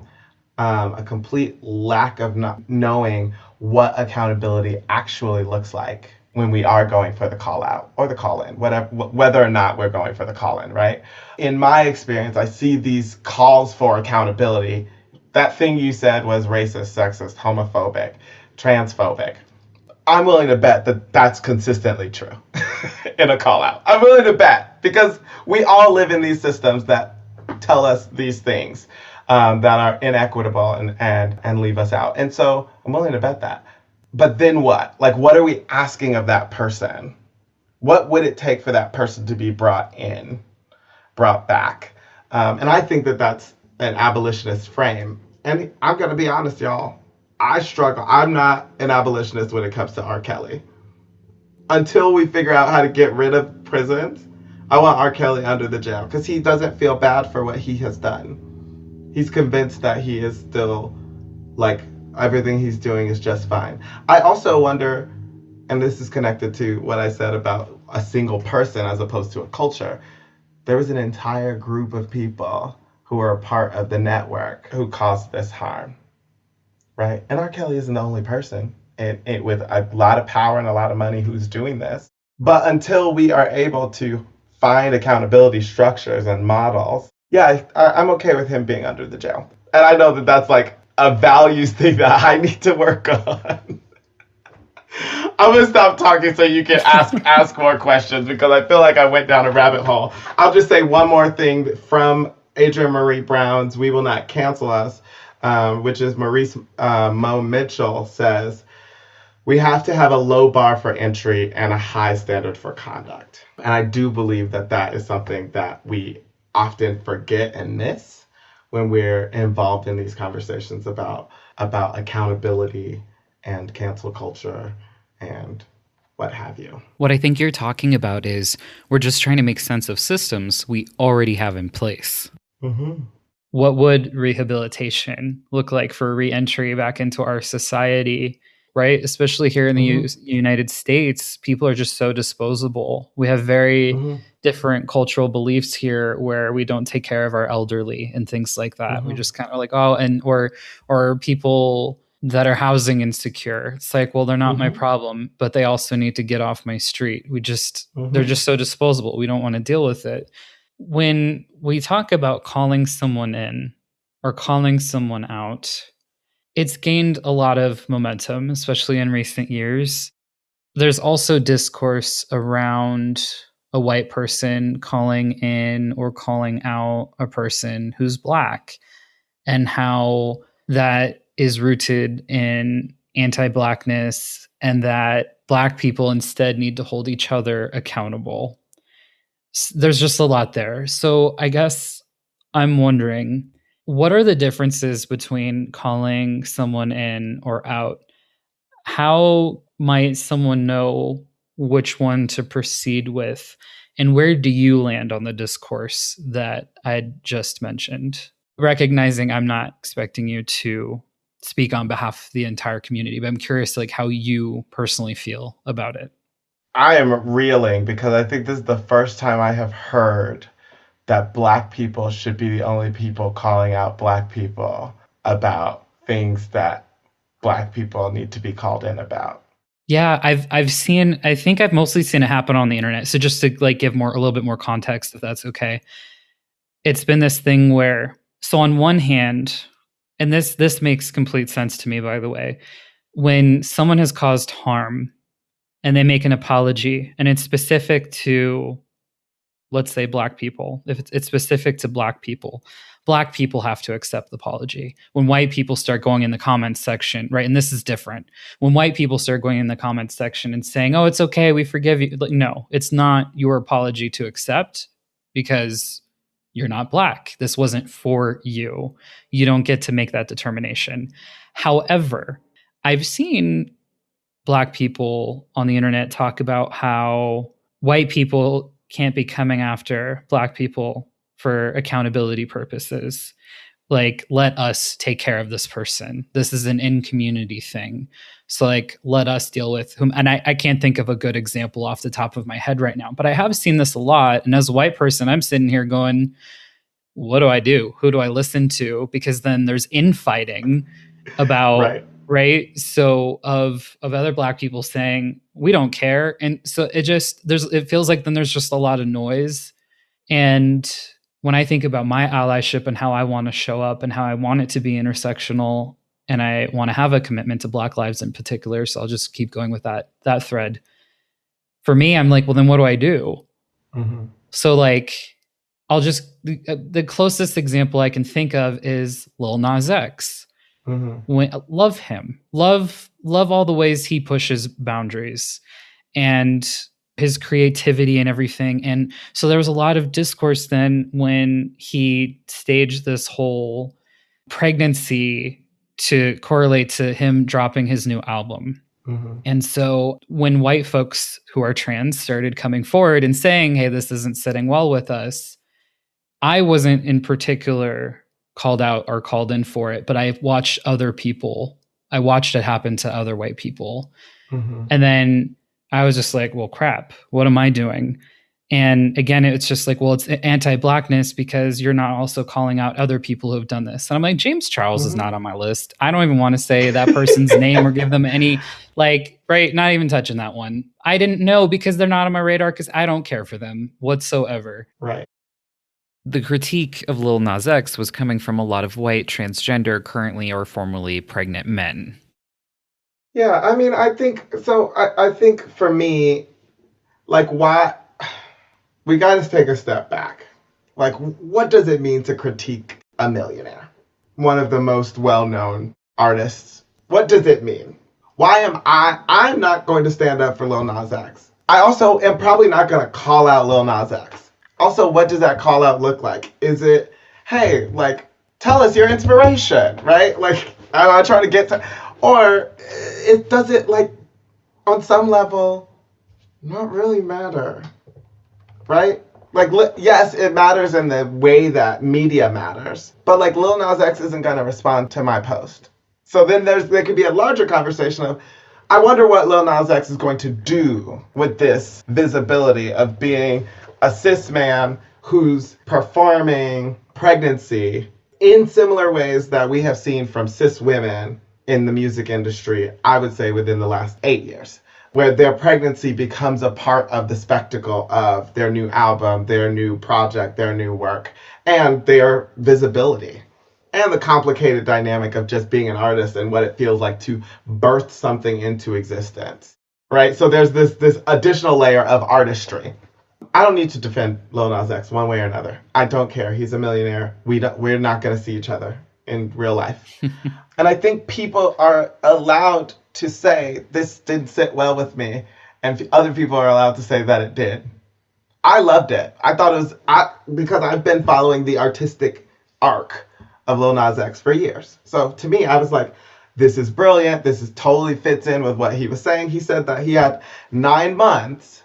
a complete lack of not knowing what accountability actually looks like when we are going for the call out or the call in, whether or not we're going for the call in, right? In my experience, I see these calls for accountability. That thing you said was racist, sexist, homophobic, transphobic. I'm willing to bet that that's consistently true in a call out. I'm willing to bet because we all live in these systems that tell us these things that are inequitable and leave us out. And so I'm willing to bet that. But then what? Like, what are we asking of that person? What would it take for that person to be brought back? And I think that that's an abolitionist frame. And I'm going to be honest, y'all. I struggle. I'm not an abolitionist when it comes to R. Kelly. Until we figure out how to get rid of prisons, I want R. Kelly under the jail because he doesn't feel bad for what he has done. He's convinced that he is still, like, everything he's doing is just fine. I also wonder, and this is connected to what I said about a single person as opposed to a culture, there was an entire group of people who were a part of the network who caused this harm, right? And R. Kelly isn't the only person with a lot of power and a lot of money who's doing this. But until we are able to find accountability structures and models, yeah, I'm okay with him being under the jail. And I know that that's like a values thing that I need to work on. I'm gonna stop talking so you can ask more questions because I feel like I went down a rabbit hole. I'll just say one more thing from Adrienne Marie Brown's We Will Not Cancel Us, which is Maurice Mo Mitchell, says, we have to have a low bar for entry and a high standard for conduct. And I do believe that that is something that we often forget and miss when we're involved in these conversations about accountability and cancel culture and what have you. What I think you're talking about is we're just trying to make sense of systems we already have in place. Mm-hmm. What would rehabilitation look like for reentry back into our society, right? Especially here in the United States, people are just so disposable. We have very different cultural beliefs here where we don't take care of our elderly and things like that. We just kind of like, oh, and or people that are housing insecure. It's like, well, they're not my problem, but they also need to get off my street. They're just so disposable. We don't want to deal with it. When we talk about calling someone in or calling someone out, it's gained a lot of momentum, especially in recent years. There's also discourse around a white person calling in or calling out a person who's Black, and how that is rooted in anti-Blackness and that Black people instead need to hold each other accountable. There's just a lot there. So I guess I'm wondering, what are the differences between calling someone in or out? How might someone know which one to proceed with? And where do you land on the discourse that I just mentioned? Recognizing I'm not expecting you to speak on behalf of the entire community, but I'm curious like how you personally feel about it. I am reeling because I think this is the first time I have heard that Black people should be the only people calling out Black people about things that Black people need to be called in about. Yeah, I think I've mostly seen it happen on the internet. So just to like give a little bit more context, if that's okay. It's been this thing where, so on one hand, and this makes complete sense to me, by the way, when someone has caused harm and they make an apology and it's specific to, let's say, Black people, if it's specific to Black people have to accept the apology. When white people start going in the comments section, right, and this is different, when white people start going in the comments section and saying, oh, it's okay, we forgive you, like, no, it's not your apology to accept because you're not Black. This wasn't for you. You don't get to make that determination. However, I've seen Black people on the internet talk about how white people can't be coming after Black people for accountability purposes. Like, let us take care of this person. This is an in-community thing. So, like, let us deal with whom. And I can't think of a good example off the top of my head right now, but I have seen this a lot. And as a white person, I'm sitting here going, what do I do? Who do I listen to? Because then there's infighting about right. So of other Black people saying we don't care, and so it feels like then there's just a lot of noise. And when I think about my allyship and how I want to show up and how I want it to be intersectional, and I want to have a commitment to Black lives in particular, so I'll just keep going with that thread. For me, I'm like, well, then what do I do? So like, I'll just the closest example I can think of is Lil Nas X. Love him, love all the ways he pushes boundaries and his creativity and everything. And so there was a lot of discourse then when he staged this whole pregnancy to correlate to him dropping his new album. And so when white folks who are trans started coming forward and saying, hey, this isn't sitting well with us, I wasn't in particular called out or called in for it, but I watched other people. I watched it happen to other white people. And then I was just like, well, crap, what am I doing? And again, it's just like, well, it's anti-Blackness because you're not also calling out other people who have done this. And I'm like, James Charles is not on my list. I don't even want to say that person's name or give them any, like, right, not even touching that one. I didn't know because they're not on my radar because I don't care for them whatsoever. Right. The critique of Lil Nas X was coming from a lot of white, transgender, currently or formerly pregnant men. Yeah, I mean, I think for me, like, why we got to take a step back Like, what does it mean to critique a millionaire? One of the most well-known artists. What does it mean? Why am I'm not going to stand up for Lil Nas X. I also am probably not going to call out Lil Nas X. Also, what does that call out look like? Is it, hey, like, tell us your inspiration, right? Like, I'm trying to get to, or it does it, like, on some level, not really matter, right? Like, yes, it matters in the way that media matters, but like Lil Nas X isn't going to respond to my post. So then there could be a larger conversation of, I wonder what Lil Nas X is going to do with this visibility of being a cis man who's performing pregnancy in similar ways that we have seen from cis women in the music industry, I would say within the last 8 years, where their pregnancy becomes a part of the spectacle of their new album, their new project, their new work, and their visibility. And the complicated dynamic of just being an artist and what it feels like to birth something into existence, right? So there's this additional layer of artistry. I don't need to defend Lil Nas X one way or another. I don't care. He's a millionaire. We're not going to see each other in real life. And I think people are allowed to say, this didn't sit well with me, and other people are allowed to say that it did. I loved it. I thought it was, because I've been following the artistic arc of Lil Nas X for years. So to me, I was like, this is brilliant. This is totally fits in with what he was saying. He said that he had 9 months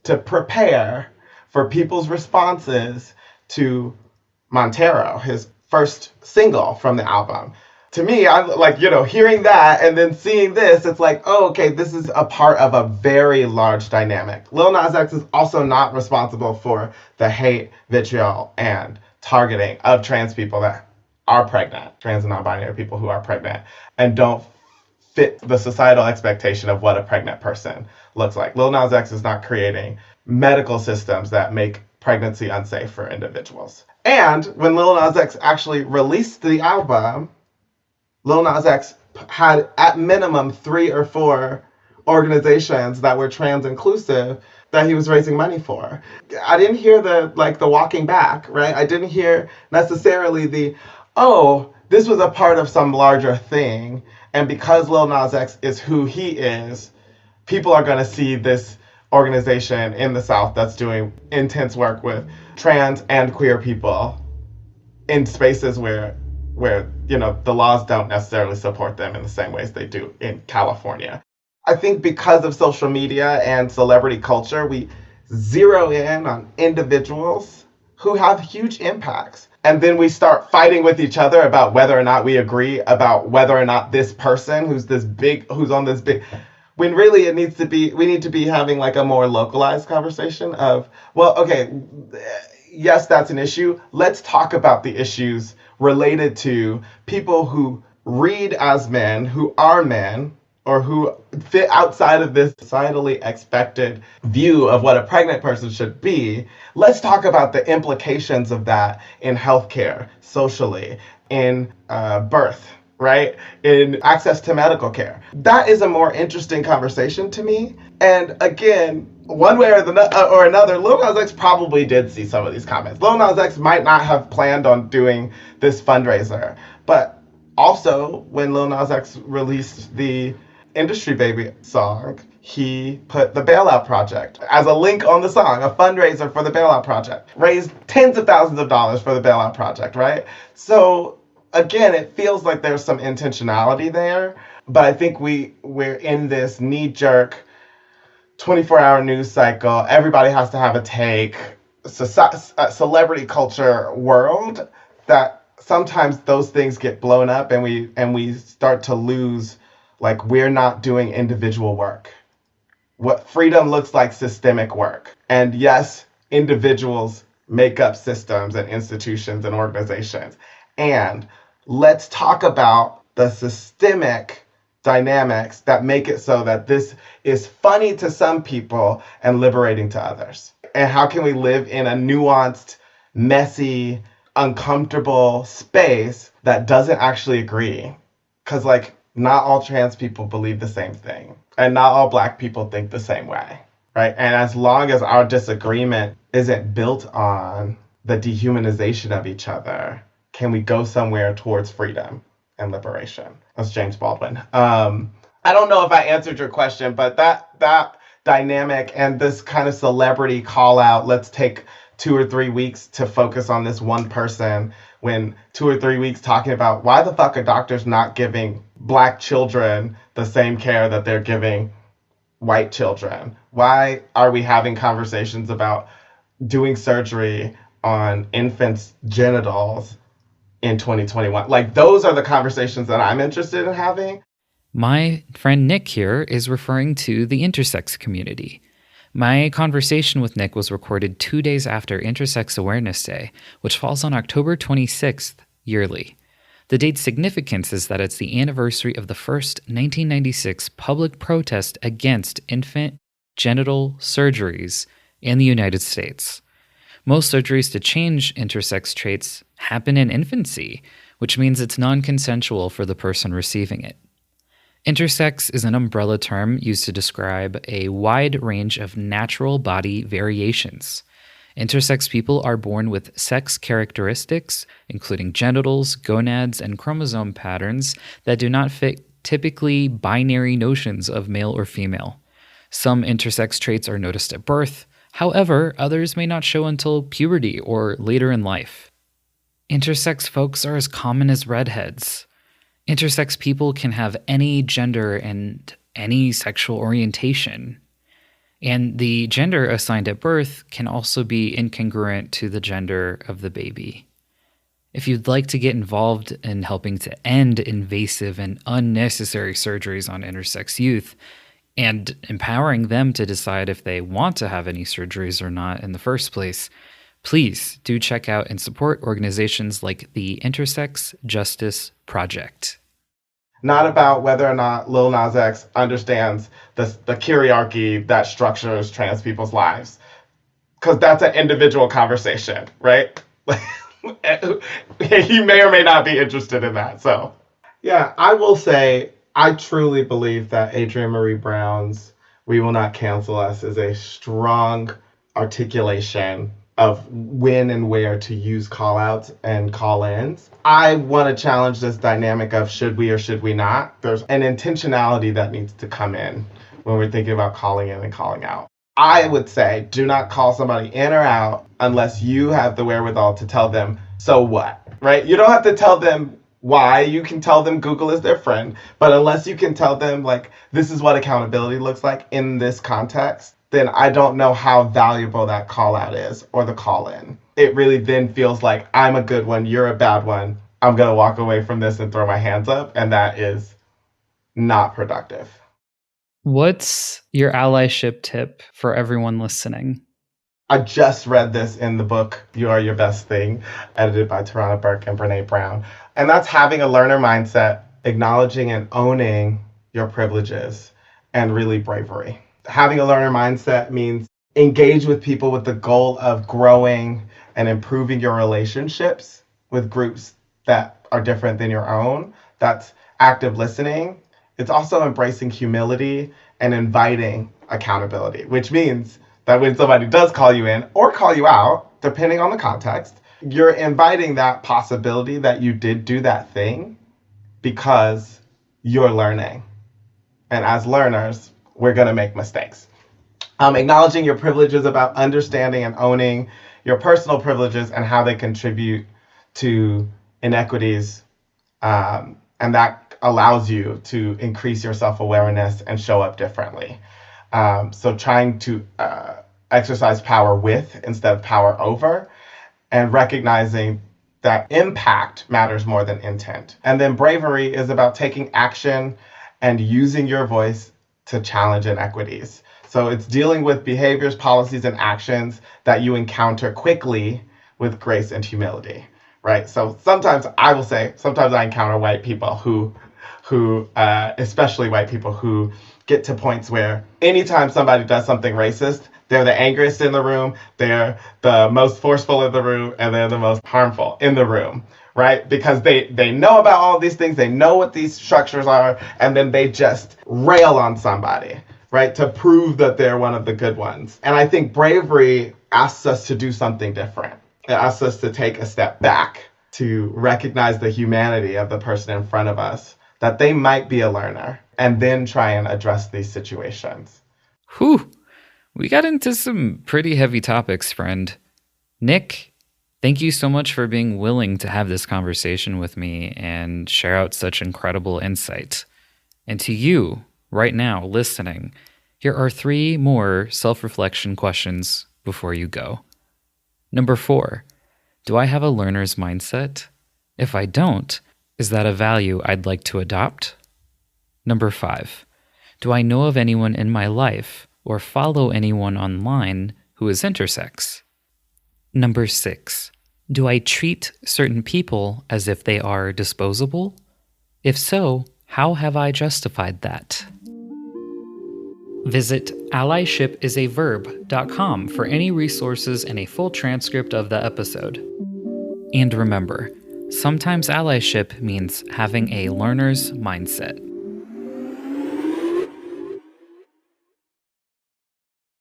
to prepare for people's responses to Montero, his first single from the album. To me, I'm like, hearing that and then seeing this, it's like, oh, okay, this is a part of a very large dynamic. Lil Nas X is also not responsible for the hate, vitriol, and targeting of trans people that are pregnant, trans and non-binary people who are pregnant, and don't fit the societal expectation of what a pregnant person looks like. Lil Nas X is not creating medical systems that make pregnancy unsafe for individuals. And when Lil Nas X actually released the album, Lil Nas X had at minimum 3 or 4 organizations that were trans inclusive that he was raising money for. I didn't hear the walking back, right? I didn't hear necessarily this was a part of some larger thing. And because Lil Nas X is who he is, people are going to see this organization in the South that's doing intense work with trans and queer people in spaces where the laws don't necessarily support them in the same ways they do in California. I think because of social media and celebrity culture, we zero in on individuals who have huge impacts. And then we start fighting with each other about whether or not we agree about whether or not this person who's on this big, when really we need to be having like a more localized conversation of, well, okay, yes, that's an issue. Let's talk about the issues related to people who read as men, who are men, or who fit outside of this societally expected view of what a pregnant person should be. Let's talk about the implications of that in healthcare, socially, in birth, right? In access to medical care. That is a more interesting conversation to me. And again, one way or another, Lil Nas X probably did see some of these comments. Lil Nas X might not have planned on doing this fundraiser, but also when Lil Nas X released the Industry Baby song, he put the Bailout Project as a link on the song, a fundraiser for the Bailout Project. Raised tens of thousands of dollars for the Bailout Project, right? So again, it feels like there's some intentionality there, but I think we're in this knee-jerk 24-hour news cycle. Everybody has to have a take. Celebrity culture world that sometimes those things get blown up and we start to lose, like, we're not doing individual work. What freedom looks like systemic work. And yes, individuals make up systems and institutions and organizations. And let's talk about the systemic dynamics that make it so that this is funny to some people and liberating to others. And how can we live in a nuanced, messy, uncomfortable space that doesn't actually agree? Because, like, not all trans people believe the same thing. And not all Black people think the same way, right? And as long as our disagreement isn't built on the dehumanization of each other, can we go somewhere towards freedom and liberation? That's James Baldwin. I don't know if I answered your question, but that dynamic and this kind of celebrity call out, let's take 2 or 3 weeks to focus on this one person, when 2 or 3 weeks talking about why the fuck are doctors not giving Black children the same care that they're giving white children? Why are we having conversations about doing surgery on infants' genitals in 2021? Like, those are the conversations that I'm interested in having. My friend Nick here is referring to the intersex community. My conversation with Nick was recorded 2 days after Intersex Awareness Day, which falls on October 26th yearly. The date's significance is that it's the anniversary of the first 1996 public protest against infant genital surgeries in the United States. Most surgeries to change intersex traits happen in infancy, which means it's non-consensual for the person receiving it. Intersex is an umbrella term used to describe a wide range of natural body variations. Intersex people are born with sex characteristics, including genitals, gonads, and chromosome patterns that do not fit typically binary notions of male or female. Some intersex traits are noticed at birth. However, others may not show until puberty or later in life. Intersex folks are as common as redheads. Intersex people can have any gender and any sexual orientation. And the gender assigned at birth can also be incongruent to the gender of the baby. If you'd like to get involved in helping to end invasive and unnecessary surgeries on intersex youth, and empowering them to decide if they want to have any surgeries or not in the first place, please do check out and support organizations like the Intersex Justice Project. Not about whether or not Lil Nas X understands the hierarchy that structures trans people's lives. Because that's an individual conversation, right? He may or may not be interested in that. So, yeah, I will say, I truly believe that Adrienne Marie Brown's "We Will Not Cancel Us" is a strong articulation of when and where to use call-outs and call-ins. I want to challenge this dynamic of should we or should we not. There's an intentionality that needs to come in when we're thinking about calling in and calling out. I would say do not call somebody in or out unless you have the wherewithal to tell them, so what, right? You don't have to tell them why. You can tell them Google is their friend, but unless you can tell them, like, this is what accountability looks like in this context, then I don't know how valuable that call out is or the call in. It really then feels like I'm a good one, you're a bad one. I'm going to walk away from this and throw my hands up. And that is not productive. What's your allyship tip for everyone listening? I just read this in the book, You Are Your Best Thing, edited by Tarana Burke and Brene Brown. And that's having a learner mindset, acknowledging and owning your privileges, and really bravery. Having a learner mindset means engage with people with the goal of growing and improving your relationships with groups that are different than your own. That's active listening. It's also embracing humility and inviting accountability, which means that when somebody does call you in or call you out, depending on the context, you're inviting that possibility that you did do that thing because you're learning. And as learners, we're going to make mistakes. Acknowledging your privileges about understanding and owning your personal privileges and how they contribute to inequities. And that allows you to increase your self-awareness and show up differently. So trying to exercise power with instead of power over, and recognizing that impact matters more than intent. And then bravery is about taking action and using your voice to challenge inequities. So it's dealing with behaviors, policies, and actions that you encounter quickly with grace and humility, right? So sometimes I will say, sometimes I encounter white people who especially white people who get to points where anytime somebody does something racist, they're the angriest in the room, they're the most forceful in the room, and they're the most harmful in the room, right? Because they know about all these things, they know what these structures are, and then they just rail on somebody, right? To prove that they're one of the good ones. And I think bravery asks us to do something different. It asks us to take a step back to recognize the humanity of the person in front of us, that they might be a learner, and then try and address these situations. Whew. We got into some pretty heavy topics, friend. Nick, thank you so much for being willing to have this conversation with me and share out such incredible insight. And to you, right now, listening, here are 3 more self-reflection questions before you go. Number 4, do I have a learner's mindset? If I don't, is that a value I'd like to adopt? Number 5, do I know of anyone in my life or follow anyone online who is intersex? Number 6, do I treat certain people as if they are disposable? If so, how have I justified that? Visit allyship.com for any resources and a full transcript of the episode. And remember, sometimes allyship means having a learner's mindset.